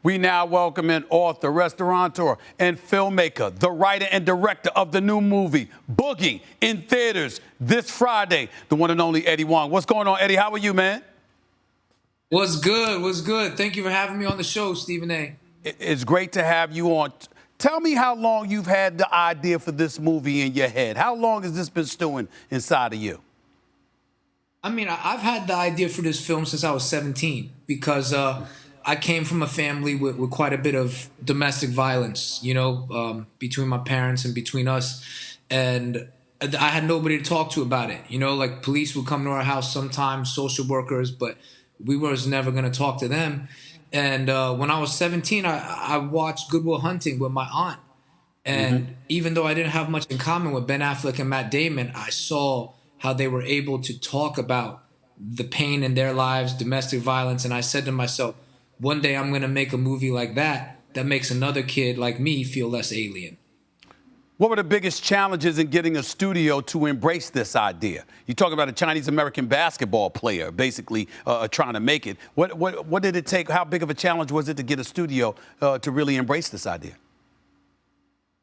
We now welcome in author, restaurateur, and filmmaker, the writer and director of the new movie, Boogie, in theaters this Friday, the one and only Eddie Huang. What's going on, Eddie? How are you, man? What's good? What's good? Thank you for having me on the show, Stephen A. It's great to have you on. Tell me how long you've had the idea for this movie in your head. How long has this been stewing inside of you? I mean, I've had the idea for this film since I was 17 because I came from a family with quite a bit of domestic violence, between my parents and between us. And I had nobody to talk to about it. Like police would come to our house sometimes, social workers, but we was never going to talk to them. And when I was 17, I watched Good Will Hunting with my aunt. And even though I didn't have much in common with Ben Affleck and Matt Damon, I saw how they were able to talk about the pain in their lives, domestic violence. And I said to myself, one day I'm going to make a movie like that makes another kid like me feel less alien. What were the biggest challenges in getting a studio to embrace this idea? You talk about a Chinese-American basketball player basically trying to make it. What did it take? How big of a challenge was it to get a studio to really embrace this idea?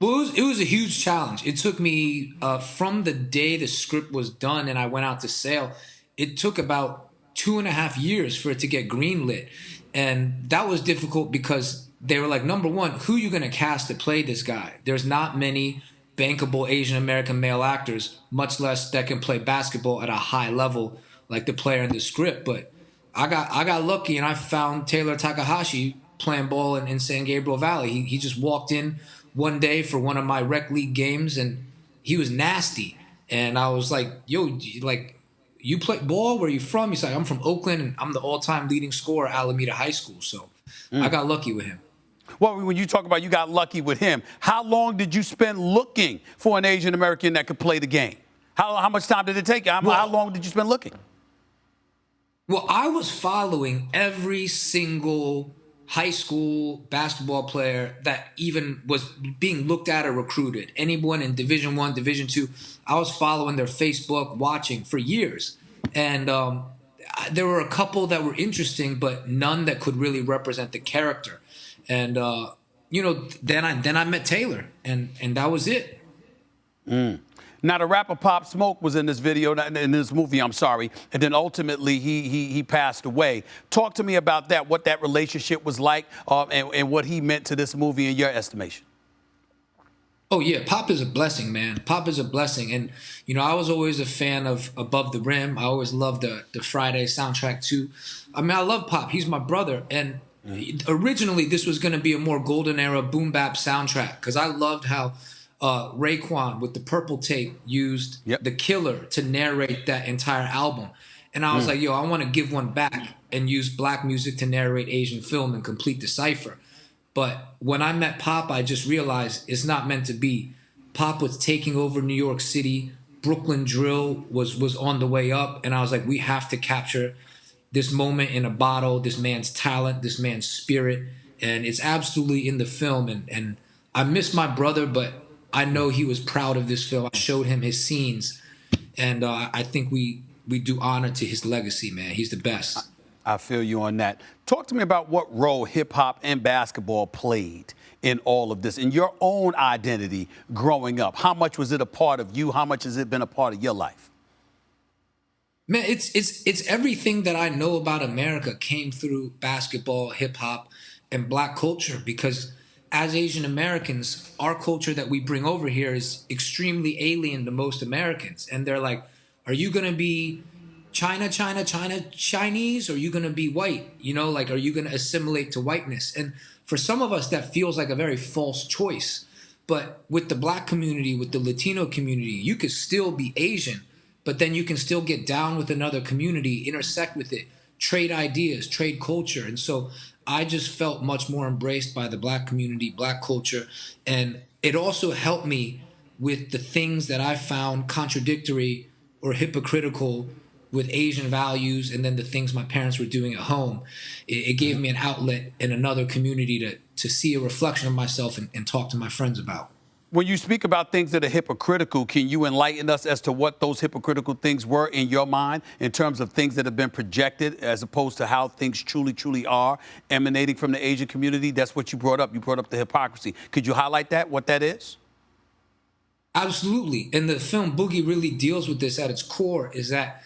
Well, it was a huge challenge. It took me from the day the script was done and I went out to sale, it took about 2.5 years for it to get greenlit. And that was difficult because they were like, number one, who are you going to cast to play this guy? There's not many bankable Asian American male actors, much less that can play basketball at a high level like the player in the script. But I got lucky and I found Taylor Takahashi playing ball in San Gabriel Valley. He just walked in one day for one of my rec league games and he was nasty. And I was like, yo, you play ball? Where are you from? He's like, I'm from Oakland and I'm the all-time leading scorer at Alameda High School. So I got lucky with him. Well, when you talk about you got lucky with him, how long did you spend looking for an Asian American that could play the game? How much time did it take you? How long did you spend looking? Well, I was following every single high school basketball player that even was being looked at or recruited. Anyone in Division I, Division II, I was following their Facebook, watching for years. And there were a couple that were interesting, but none that could really represent the character. And, then I met Taylor, and that was it. Now, the rapper Pop Smoke was in this video, in this movie, I'm sorry, and then ultimately he passed away. Talk to me about that, what that relationship was like, and what he meant to this movie in your estimation. Oh, yeah, Pop is a blessing, man. Pop is a blessing. And, I was always a fan of Above the Rim. I always loved the Friday soundtrack, too. I mean, I love Pop. He's my brother. And originally, this was going to be a more golden era boom bap soundtrack because I loved how Raekwon with the Purple Tape used The Killer to narrate that entire album. And I was like, yo, I want to give one back and use black music to narrate Asian film and complete the cipher. But when I met Pop, I just realized it's not meant to be. Pop was taking over New York City. Brooklyn drill was on the way up. And I was like, we have to capture this moment in a bottle, this man's talent, this man's spirit. And it's absolutely in the film. And I miss my brother, but I know he was proud of this film. I showed him his scenes. And I think we do honor to his legacy, man. He's the best. I feel you on that. Talk to me about what role hip-hop and basketball played in all of this, in your own identity growing up. How much was it a part of you? How much has it been a part of your life? Man, it's everything that I know about America came through basketball, hip-hop, and black culture because as Asian Americans, our culture that we bring over here is extremely alien to most Americans. And they're like, are you going to be Chinese, or are you going to be white? Are you going to assimilate to whiteness? And for some of us, that feels like a very false choice. But with the black community, with the Latino community, you could still be Asian, but then you can still get down with another community, intersect with it, trade ideas, trade culture. And so I just felt much more embraced by the black community, black culture. And it also helped me with the things that I found contradictory or hypocritical with Asian values and then the things my parents were doing at home. It gave me an outlet in another community to see a reflection of myself and talk to my friends about. When you speak about things that are hypocritical, can you enlighten us as to what those hypocritical things were in your mind in terms of things that have been projected as opposed to how things truly, truly are emanating from the Asian community? That's what you brought up. You brought up the hypocrisy. Could you highlight that, what that is? Absolutely. And the film Boogie really deals with this at its core is that,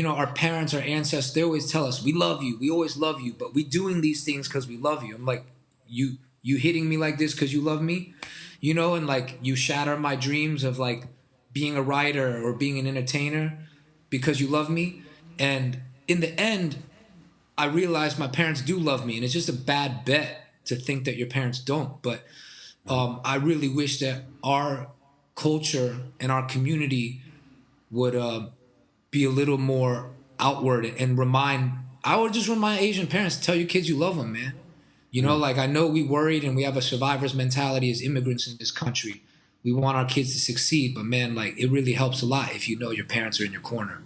our parents, our ancestors, they always tell us, we love you, we always love you, but we doing these things because we love you. I'm like, you hitting me like this because you love me? And like you shatter my dreams of like being a writer or being an entertainer because you love me. And in the end, I realized my parents do love me, and it's just a bad bet to think that your parents don't. But I really wish that our culture and our community would be a little more outward and I would just remind Asian parents, tell your kids you love them, man. Like I know we worried and we have a survivor's mentality as immigrants in this country. We want our kids to succeed, but man, like it really helps a lot if you know your parents are in your corner.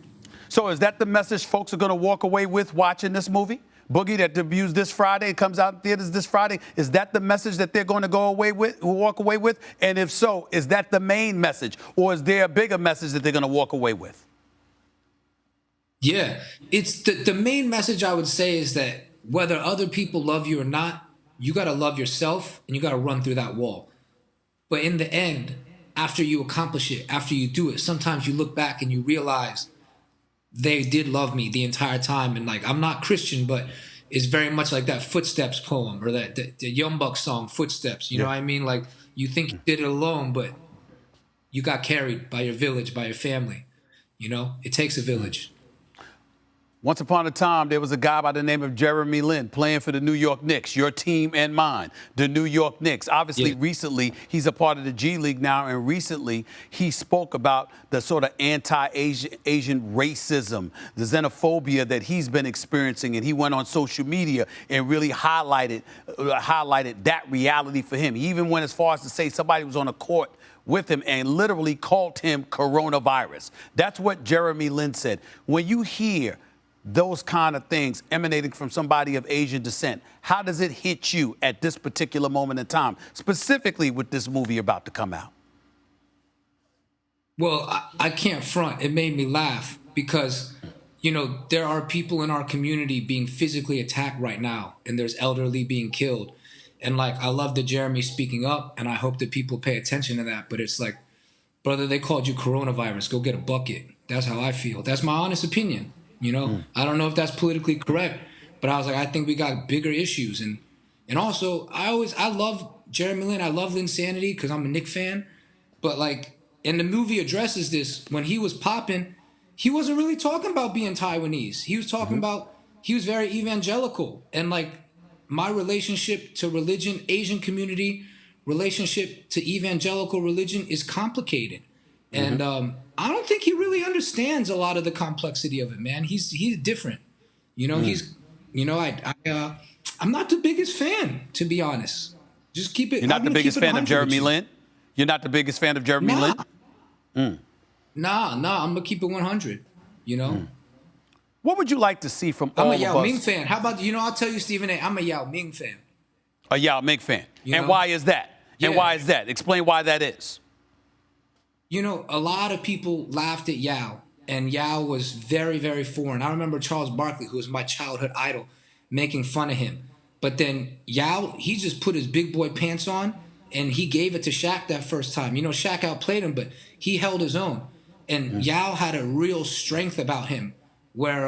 So is that the message folks are going to walk away with watching this movie? Boogie, that debuts this Friday, it comes out in theaters this Friday. Is that the message that they're going to walk away with? And if so, is that the main message? Or is there a bigger message that they're going to walk away with? Yeah, it's the main message I would say is that whether other people love you or not, you got to love yourself and you got to run through that wall. But in the end, after you accomplish it, after you do it, sometimes you look back and you realize they did love me the entire time. And like, I'm not Christian, but it's very much like that Footsteps poem or the Young Buck song, Footsteps. You know what I mean? Like you think you did it alone, but you got carried by your village, by your family. It takes a village. Once upon a time, there was a guy by the name of Jeremy Lin playing for the New York Knicks, your team and mine, the New York Knicks. Obviously, recently, he's a part of the G League now, and recently he spoke about the sort of anti-Asian racism, the xenophobia that he's been experiencing, and he went on social media and really highlighted that reality for him. He even went as far as to say somebody was on a court with him and literally called him coronavirus. That's what Jeremy Lin said. When you hear those kind of things emanating from somebody of Asian descent, how does it hit you at this particular moment in time, specifically with this movie about to come out? Well, I can't front. It made me laugh because, there are people in our community being physically attacked right now, and there's elderly being killed. And like, I love that Jeremy's speaking up, and I hope that people pay attention to that. But it's like, brother, they called you coronavirus. Go get a bucket. That's how I feel. That's my honest opinion. I don't know if that's politically correct, but I was like, I think we got bigger issues. And also, I love Jeremy Lin. I love Linsanity because I'm a Knick fan. But like, and the movie addresses this. When he was popping, he wasn't really talking about being Taiwanese. He was talking about, he was very evangelical. And like, my relationship to religion, Asian community, relationship to evangelical religion is complicated. And I don't think he really understands a lot of the complexity of it, man. He's different. He's, I'm not the biggest fan, to be honest. Just keep it. You're not the biggest fan of Jeremy Lin? You're not the biggest fan of Jeremy Lin? Nah, I'm going to keep it 100, What would you like to see from all of us? I'm a Yao Ming fan. How about, I'll tell you, Stephen A., I'm a Yao Ming fan. A Yao Ming fan. And why is that? And why is that? Explain why that is. A lot of people laughed at Yao, and Yao was very, very foreign. I remember Charles Barkley, who was my childhood idol, making fun of him. But then Yao, he just put his big boy pants on, and he gave it to Shaq that first time. Shaq outplayed him, but he held his own. And Yao had a real strength about him where,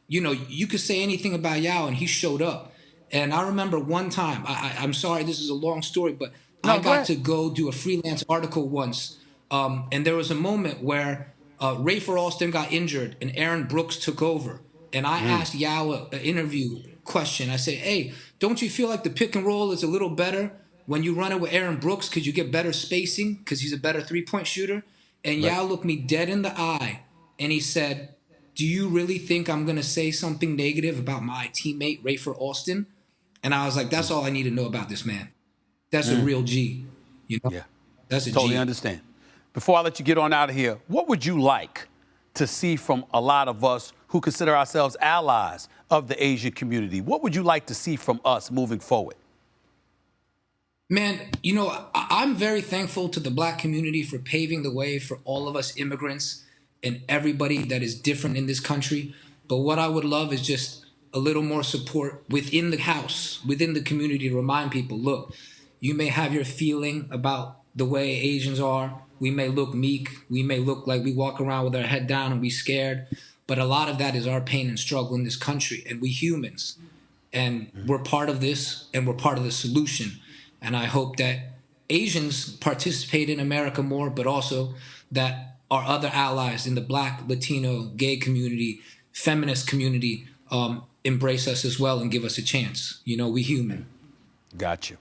you could say anything about Yao, and he showed up. And I remember one time, I'm sorry, this is a long story, but I got to go do a freelance article once. And there was a moment where Rafer Alston got injured and Aaron Brooks took over. And I asked Yao an interview question. I said, hey, don't you feel like the pick and roll is a little better when you run it with Aaron Brooks because you get better spacing because he's a better three-point shooter? And Yao looked me dead in the eye and he said, do you really think I'm going to say something negative about my teammate Rafer Alston? And I was like, that's all I need to know about this man. That's a real G. Yeah. That's a totally G. Understand. Before I let you get on out of here, what would you like to see from a lot of us who consider ourselves allies of the Asian community? What would you like to see from us moving forward? Man, you know, I'm very thankful to the black community for paving the way for all of us immigrants and everybody that is different in this country. But what I would love is just a little more support within the house, within the community, to remind people, look, you may have your feeling about the way Asians are. We may look meek. We may look like we walk around with our head down and we scared. But a lot of that is our pain and struggle in this country. And we humans, and we're part of this, and we're part of the solution. And I hope that Asians participate in America more, but also that our other allies in the Black, Latino, gay community, feminist community embrace us as well and give us a chance. You know, we human. Got you.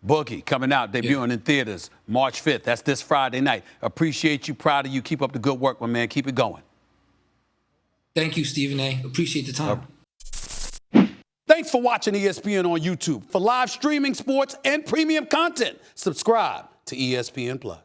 Boogie coming out, debuting in theaters March 5th. That's this Friday night. Appreciate you, proud of you. Keep up the good work, my man. Keep it going. Thank you, Stephen A. Appreciate the time. Thanks for watching ESPN on YouTube. For live streaming, sports, and premium content, subscribe to ESPN+.